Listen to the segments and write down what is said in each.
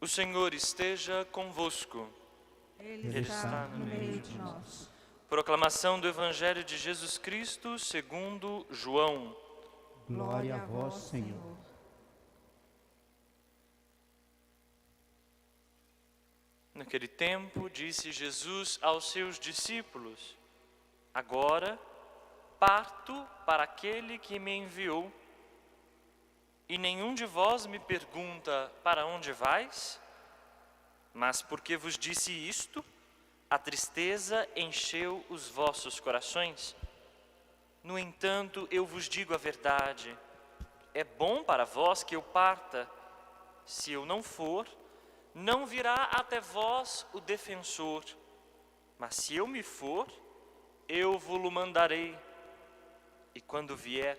O Senhor esteja convosco. Ele está no meio de nós. Proclamação do Evangelho de Jesus Cristo segundo João. Glória a vós, Senhor. Naquele tempo, disse Jesus aos seus discípulos: Agora parto para aquele que me enviou. E nenhum de vós me pergunta: para onde vais? Mas porque vos disse isto, a tristeza encheu os vossos corações. No entanto, eu vos digo a verdade: é bom para vós que eu parta. Se eu não for, não virá até vós o defensor. Mas se eu me for, eu vos-lo mandarei. E quando vier,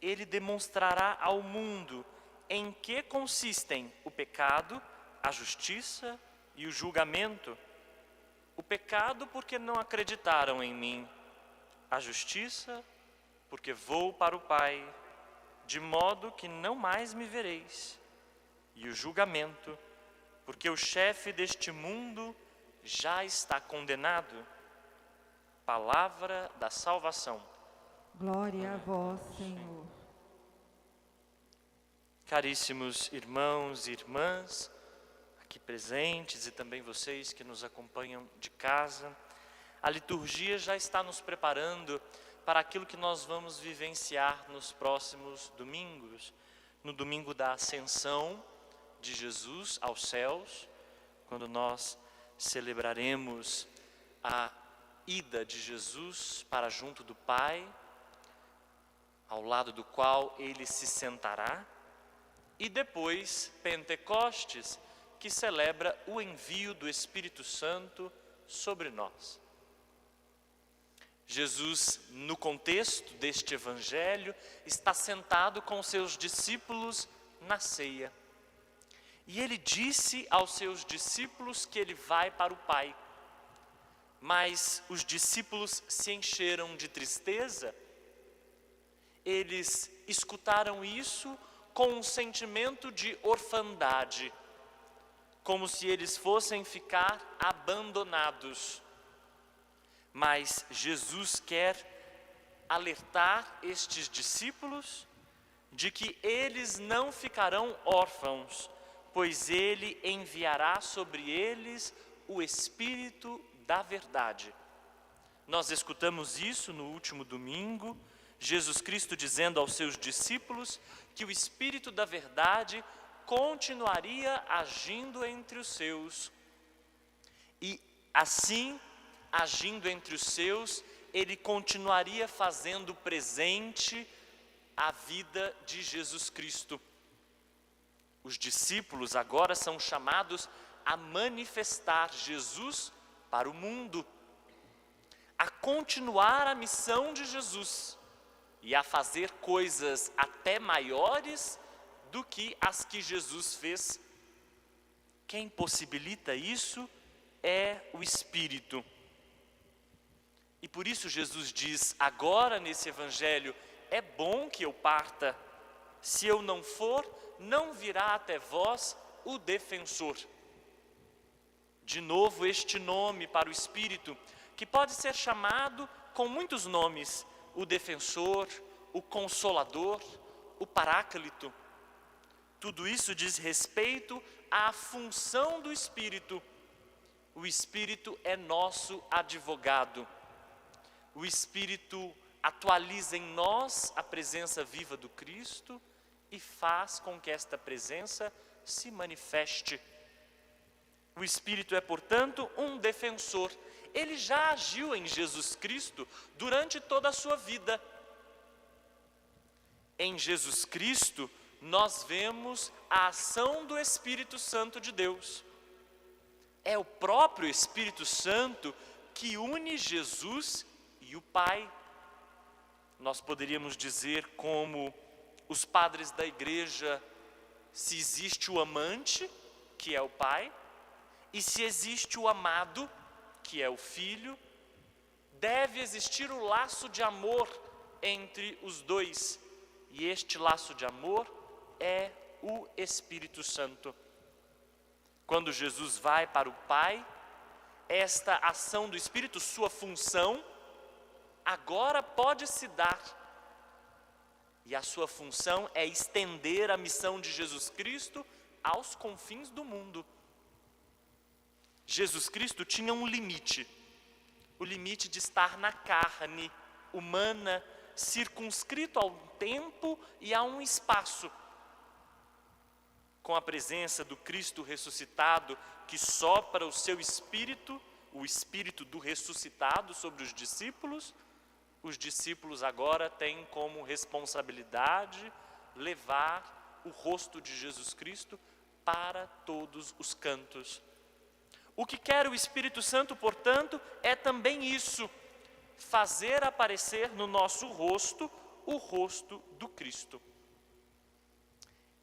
ele demonstrará ao mundo em que consistem o pecado, a justiça e o julgamento. O pecado porque não acreditaram em mim. A justiça porque vou para o Pai, de modo que não mais me vereis. E o julgamento porque o chefe deste mundo já está condenado. Palavra da salvação. Glória a vós, Senhor. Caríssimos irmãos e irmãs, aqui presentes e também vocês que nos acompanham de casa, a liturgia já está nos preparando para aquilo que nós vamos vivenciar nos próximos domingos. No domingo da Ascensão de Jesus aos céus, quando nós celebraremos a ida de Jesus para junto do Pai, ao lado do qual ele se sentará, e depois Pentecostes, que celebra o envio do Espírito Santo sobre nós. Jesus, no contexto deste evangelho, está sentado com seus discípulos na ceia. E ele disse aos seus discípulos que ele vai para o Pai. Mas os discípulos se encheram de tristeza. Eles escutaram isso com um sentimento de orfandade, como se eles fossem ficar abandonados. Mas Jesus quer alertar estes discípulos de que eles não ficarão órfãos, pois ele enviará sobre eles o Espírito da verdade. Nós escutamos isso no último domingo, Jesus Cristo dizendo aos seus discípulos que o Espírito da verdade continuaria agindo entre os seus. E assim, agindo entre os seus, ele continuaria fazendo presente a vida de Jesus Cristo. Os discípulos agora são chamados a manifestar Jesus para o mundo, a continuar a missão de Jesus e a fazer coisas até maiores do que as que Jesus fez. Quem possibilita isso é o Espírito. E por isso Jesus diz agora nesse evangelho: é bom que eu parta. Se eu não for, não virá até vós o defensor. De novo este nome para o Espírito, que pode ser chamado com muitos nomes: o defensor, o consolador, o paráclito. Tudo isso diz respeito à função do Espírito. O Espírito é nosso advogado. O Espírito atualiza em nós a presença viva do Cristo e faz com que esta presença se manifeste. O Espírito é, portanto, um defensor. Ele já agiu em Jesus Cristo durante toda a sua vida. Em Jesus Cristo, nós vemos a ação do Espírito Santo de Deus. É o próprio Espírito Santo que une Jesus e o Pai. Nós poderíamos dizer, como os padres da igreja, se existe o amante, que é o Pai, e se existe o amado, que é o Filho, deve existir o laço de amor entre os dois. E este laço de amor é o Espírito Santo. Quando Jesus vai para o Pai, esta ação do Espírito, sua função, agora pode se dar. E a sua função é estender a missão de Jesus Cristo aos confins do mundo. Jesus Cristo tinha um limite, o limite de estar na carne humana, circunscrito ao tempo e a um espaço. Com a presença do Cristo ressuscitado, que sopra o seu Espírito, o Espírito do ressuscitado sobre os discípulos agora têm como responsabilidade levar o rosto de Jesus Cristo para todos os cantos. O que quer o Espírito Santo, portanto, é também isso, fazer aparecer no nosso rosto o rosto do Cristo.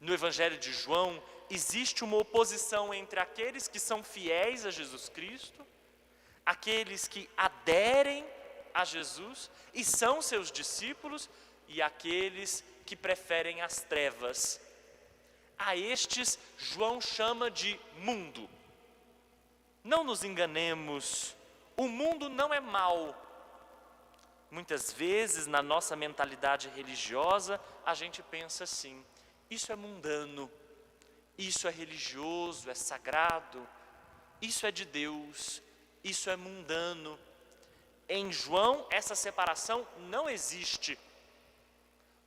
No Evangelho de João, existe uma oposição entre aqueles que são fiéis a Jesus Cristo, aqueles que aderem a Jesus e são seus discípulos, e aqueles que preferem as trevas. A estes, João chama de mundo. Não nos enganemos, o mundo não é mau. Muitas vezes, na nossa mentalidade religiosa, a gente pensa assim: isso é mundano, isso é religioso, é sagrado, isso é de Deus, isso é mundano. Em João, essa separação não existe.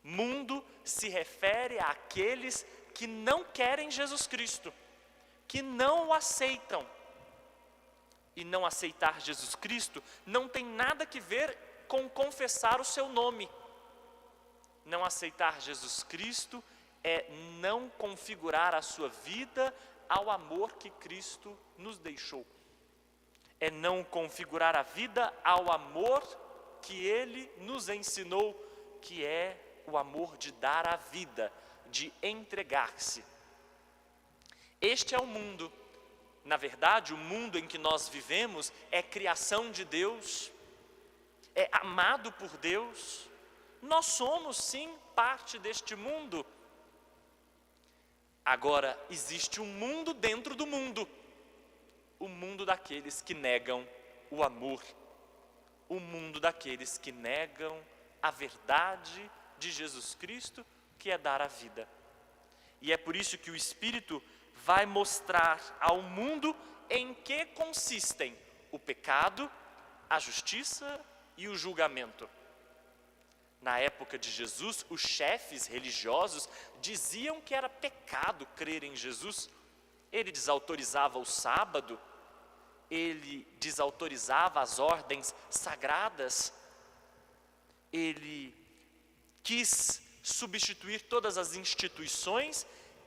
Mundo se refere àqueles que não querem Jesus Cristo, que não o aceitam. E não aceitar Jesus Cristo não tem nada que ver com confessar o seu nome. Não aceitar Jesus Cristo é não configurar a sua vida ao amor que Cristo nos deixou. É não configurar a vida ao amor que Ele nos ensinou, que é o amor de dar a vida, de entregar-se. Este é o mundo. Na verdade, o mundo em que nós vivemos é criação de Deus, é amado por Deus. Nós somos, sim, parte deste mundo. Agora, existe um mundo dentro do mundo. O mundo daqueles que negam o amor. O mundo daqueles que negam a verdade de Jesus Cristo, que é dar a vida. E é por isso que o Espírito vai mostrar ao mundo em que consistem o pecado, a justiça e o julgamento. Na época de Jesus, os chefes religiosos diziam que era pecado crer em Jesus. Ele desautorizava o sábado, ele desautorizava as ordens sagradas, ele quis substituir todas as instituições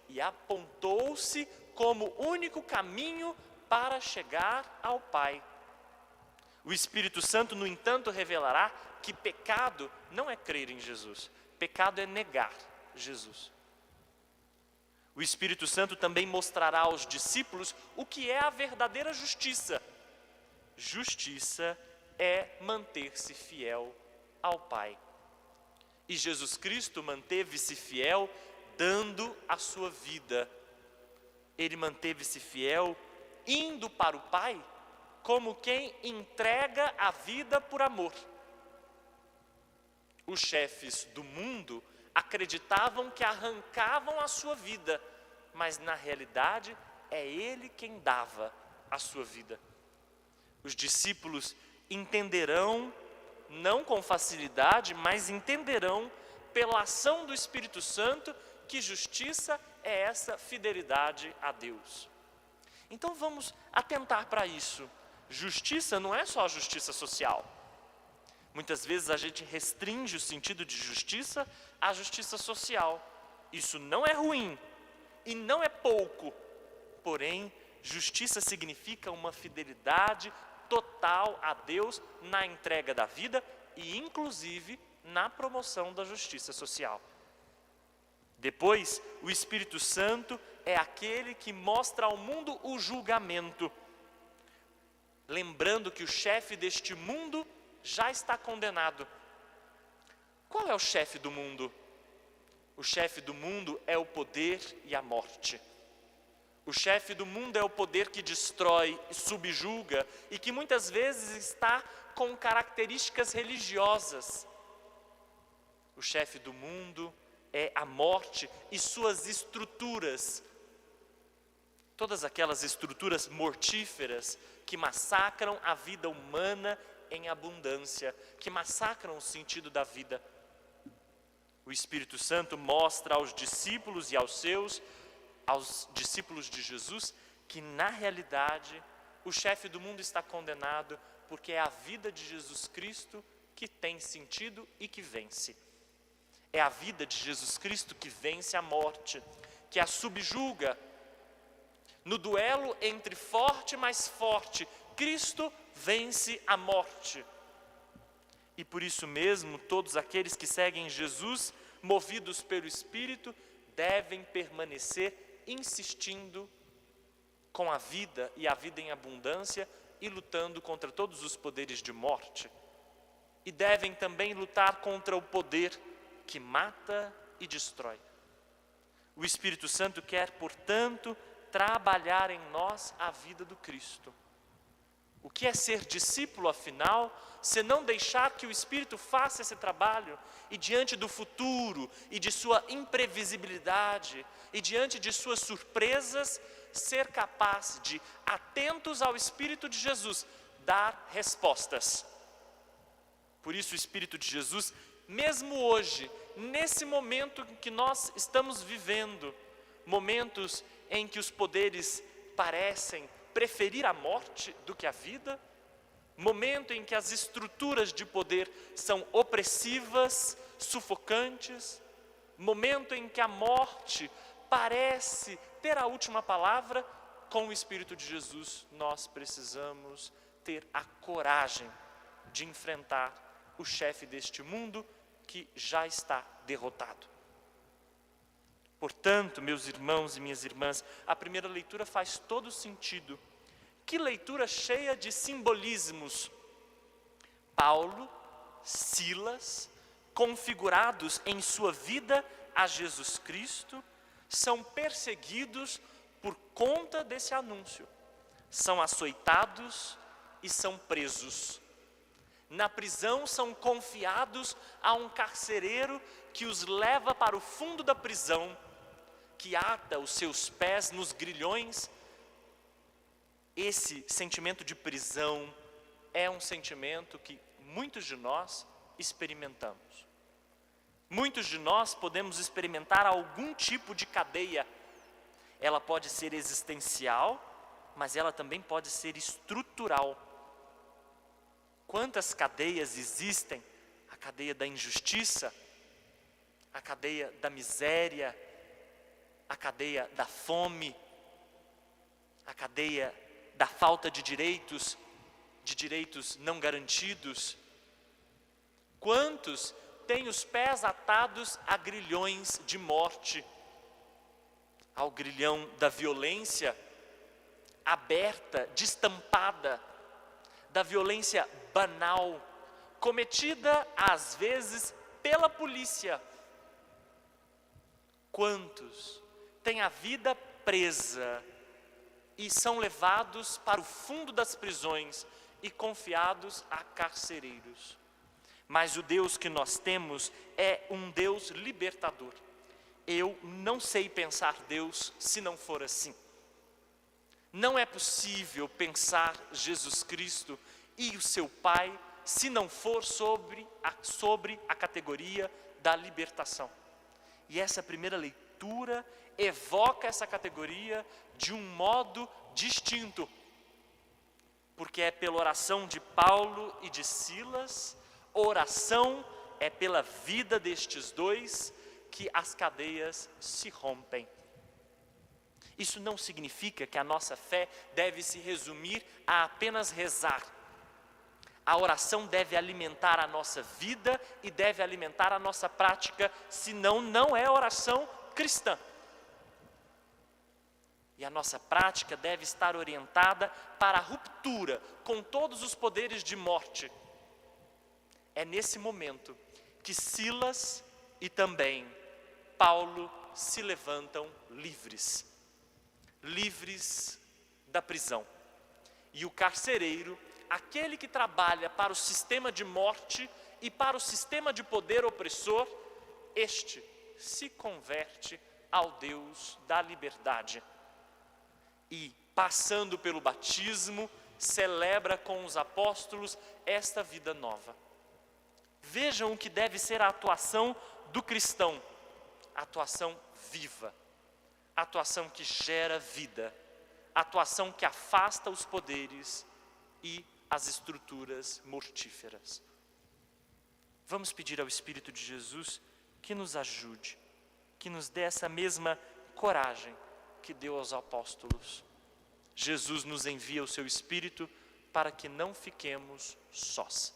e apontou-se como único caminho para chegar ao Pai. O Espírito Santo, no entanto, revelará que pecado não é crer em Jesus, pecado é negar Jesus. O Espírito Santo também mostrará aos discípulos o que é a verdadeira justiça. Justiça é manter-se fiel ao Pai. E Jesus Cristo manteve-se fiel dando a sua vida. Ele manteve-se fiel indo para o Pai como quem entrega a vida por amor. Os chefes do mundo acreditavam que arrancavam a sua vida, mas na realidade é Ele quem dava a sua vida. Os discípulos entenderão, não com facilidade, mas entenderão pela ação do Espírito Santo que justiça é essa fidelidade a Deus. Então vamos atentar para isso. Justiça não é só justiça social. Muitas vezes a gente restringe o sentido de justiça à justiça social. Isso não é ruim e não é pouco. Porém, justiça significa uma fidelidade total a Deus na entrega da vida e inclusive na promoção da justiça social. Depois, o Espírito Santo é aquele que mostra ao mundo o julgamento. Lembrando que o chefe deste mundo já está condenado. Qual é o chefe do mundo? O chefe do mundo é o poder e a morte. O chefe do mundo é o poder que destrói, subjuga e que muitas vezes está com características religiosas. O chefe do mundo é a morte e suas estruturas. Todas aquelas estruturas mortíferas que massacram a vida humana em abundância, que massacram o sentido da vida. O Espírito Santo mostra aos discípulos e aos discípulos de Jesus, que na realidade o chefe do mundo está condenado, porque é a vida de Jesus Cristo que tem sentido e que vence. É a vida de Jesus Cristo que vence a morte, que a subjuga. No duelo entre forte e mais forte, Cristo vence a morte. E por isso mesmo, todos aqueles que seguem Jesus, movidos pelo Espírito, devem permanecer insistindo com a vida e a vida em abundância e lutando contra todos os poderes de morte. E devem também lutar contra o poder que mata e destrói. O Espírito Santo quer, portanto, trabalhar em nós a vida do Cristo. O que é ser discípulo, afinal, se não deixar que o Espírito faça esse trabalho e diante do futuro e de sua imprevisibilidade e diante de suas surpresas, ser capaz de, atentos ao Espírito de Jesus, dar respostas. Por isso o Espírito de Jesus, mesmo hoje, nesse momento em que nós estamos vivendo, momentos em que os poderes parecem preferir a morte do que a vida, momento em que as estruturas de poder são opressivas, sufocantes, momento em que a morte parece ter a última palavra, com o Espírito de Jesus nós precisamos ter a coragem de enfrentar o chefe deste mundo que já está derrotado. Portanto, meus irmãos e minhas irmãs, a primeira leitura faz todo sentido. Que leitura cheia de simbolismos. Paulo, Silas, configurados em sua vida a Jesus Cristo, são perseguidos por conta desse anúncio. São açoitados e são presos. Na prisão são confiados a um carcereiro que os leva para o fundo da prisão, que ata os seus pés nos grilhões. Esse sentimento de prisão é um sentimento que muitos de nós experimentamos. Muitos de nós podemos experimentar algum tipo de cadeia. Ela pode ser existencial, mas ela também pode ser estrutural. Quantas cadeias existem? A cadeia da injustiça, a cadeia da miséria, a cadeia da fome, a cadeia da falta de direitos não garantidos. Quantos têm os pés atados a grilhões de morte, ao grilhão da violência aberta, destampada, da violência banal, cometida às vezes pela polícia. Quantos têm a vida presa e são levados para o fundo das prisões e confiados a carcereiros? Mas o Deus que nós temos é um Deus libertador. Eu não sei pensar Deus se não for assim. Não é possível pensar Jesus Cristo e o seu Pai se não for sobre a categoria da libertação. E essa primeira leitura evoca essa categoria de um modo distinto, porque é pela oração de Paulo e de Silas, oração é pela vida destes dois que as cadeias se rompem. Isso não significa que a nossa fé deve se resumir a apenas rezar. A oração deve alimentar a nossa vida e deve alimentar a nossa prática, senão não é oração cristã. E a nossa prática deve estar orientada para a ruptura com todos os poderes de morte. É nesse momento que Silas e também Paulo se levantam livres. livres da prisão. E o carcereiro, aquele que trabalha para o sistema de morte e para o sistema de poder opressor, este se converte ao Deus da liberdade. E, passando pelo batismo, celebra com os apóstolos esta vida nova. Vejam o que deve ser a atuação do cristão. Atuação viva, atuação que gera vida, atuação que afasta os poderes e as estruturas mortíferas. Vamos pedir ao Espírito de Jesus que nos ajude, que nos dê essa mesma coragem que deu aos apóstolos. Jesus nos envia o seu Espírito para que não fiquemos sós.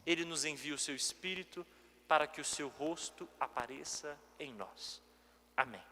Ele nos envia o seu Espírito para que o seu rosto apareça em nós. Amém.